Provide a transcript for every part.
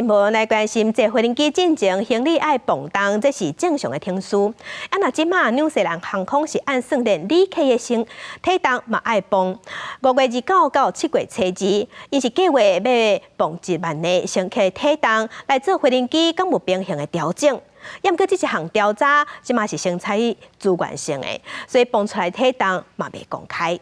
无来关心，坐飞机进前行李爱磅重，这是正常的程序。那即马纽西兰航空是按算连旅客的体重嘛爱磅。5月29到7月初2，因是计划要磅1万的乘客体重来做飞机港务平衡的调整。要过这一项调查，即马是先采自愿性的，所以磅出来体重嘛未公开。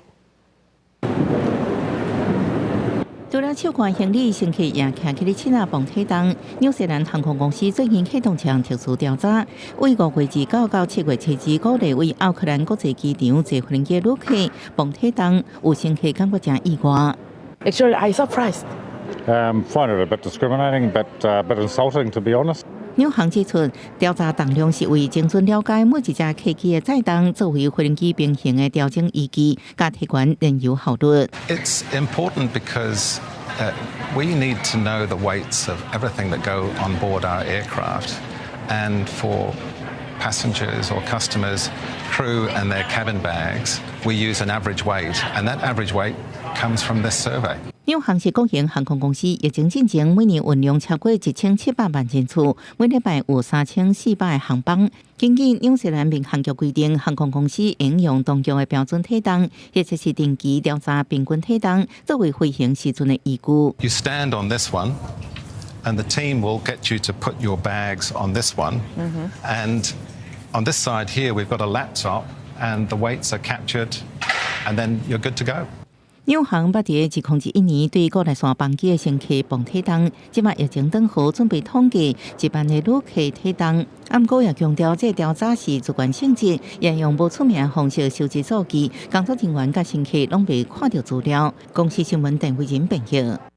除了手关行李，乘客也徛起咧七啊磅体重。纽西兰航空公司最近启动一项特殊调查，为5月29到7月初2，鼓励为奥克兰国际机场坐飞机旅客磅体重，有乘客感觉真意外。Actually, I surprised. Find it a bit discriminating, but insulting, to be honest. 纽航指出，调查重量是为精准了解每一架客机的载重，作为飞机平衡的调整依据，加提悬燃油效率。It's important because we need to know the weights of everything that go on board our aircraft, and for passengers or customers, crew and their cabin bags, we use an average weight, and that average weight comes from this survey. 纽航是国营航空公司，疫情进前每年运用超过1700万人次，每礼拜有3400个航班。根据纽西兰民航局规定，航空公司应用当局的标准体重，或者是定期调查平均体重，作为飞行时阵的依据。You stand on this one, and the team will get you to put your bags on this one, and on this side here we've got a laptop, and the weights are captured, and then you're good to go. 纽航捌伫2021年对国内线班机的乘客磅体重，即马疫情等候准备统计一般的旅客体重。不过也强调，这调查是主观性质，也用无出名的方式收集数据，工作人员甲乘客拢未看到资料。公司新闻陈慧仁报道。